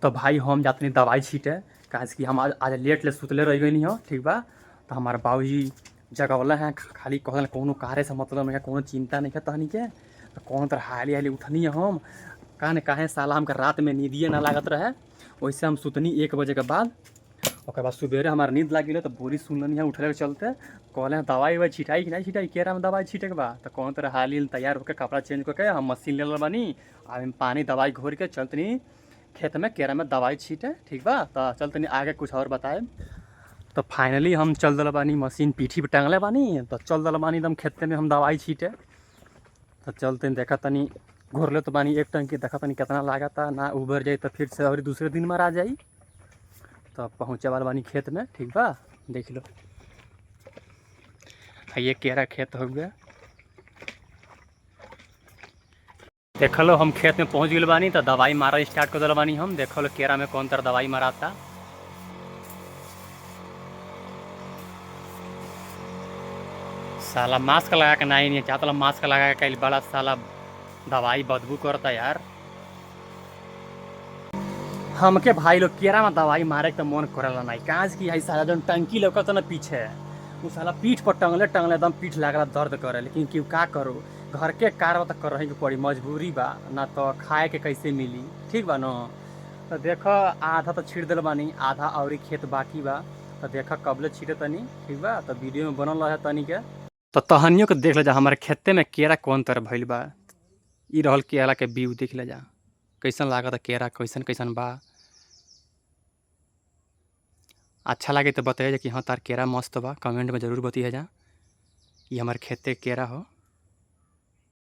तो भाई हम जातनी दवाई छीटे काहे कि हम आज लेट ले सुतले रह गई हो ठीक बा। तो हमारे बाबूजी जगवला हैं खाली कहल कोनो कार्य से मतलब नहीं कोनो चिंता नहीं है तहनी के। तो कौन तरह हाली हाली उठनी है हम काहे काहे साला हमके रात में नींदिए ना लागत रहे। वैसे हम सुतनी 1 बजे के बाद। ओकर बाद सुबेरे हमारा नींद लाग गई तो बोरी सुनलनी है उठले के चलते कहले हैं दवाई ववाई छिटाई कि नहीं छिटाई केरा में दवाई छीटे के बा। तो कौन तरह हाली तैयार होकर कपड़ा चेंज करके हम मशीन ले बानी आ पानी दवाई घोर के चलतनी खेत में केरा में दवाई छीटे ठीक बा। तो चलतनी आगे कुछ और बताए। तो फाइनली हम चल दल बानी मशीन पीठी पे टांगले बानी तो चल दल बानी एकदम खेते में हम दवाई छीटे। तो चलते देखा तनी घोरले तो बानी एक टंकी देखा तनी कितना लागता ना उबर जाए तो फिर से और दूसरे दिन में आ जाई। तो पहुँचे वाला बानी खेत में ठीक बा देख लो। ये केरा खेत हो गया देख लो। हम खेत में पहुँच गए बानी तो दवाई मारा स्टार्ट कर दिल बानी हम। देख लो केरा में कौन तरह दवाई माराता। साला मास्क लगा के नहीं चाहता मास्क लगा के बड़ा साला दवाई बदबू करता यार। हमके भाई लोग केरा में दवाई मारे के तो मन करला नहीं काज की साला जो टंकी लौकत ना पीछे वो साला पीठ पर टंगले टंगले एकदम पीठ लागला दर्द करे। लेकिन क्यों का करो घर के कार्य तो कर के पड़ी मजबूरी बा ना तो खाए के कैसे मिली ठीक बा न। तो देख आधा तो छीट दिल बानी आधा और खेत बाकी बा। तो देख कबले छीटे तनी ठीक बा। तो वीडियो में बनल रहे तनी के तो तहनियों के देख ले जा हमारे खेते में केरा कौन तरह भइल बा। ई रहल केला के व्यू देख ले जा कैसन लागत केरा कैसन कैसन बा। अच्छा लगे तो बताइए कि हाँ तार केरा मस्त बा कमेंट में ज़रूर बताइए जा। ये हमारे खेते केरा हो।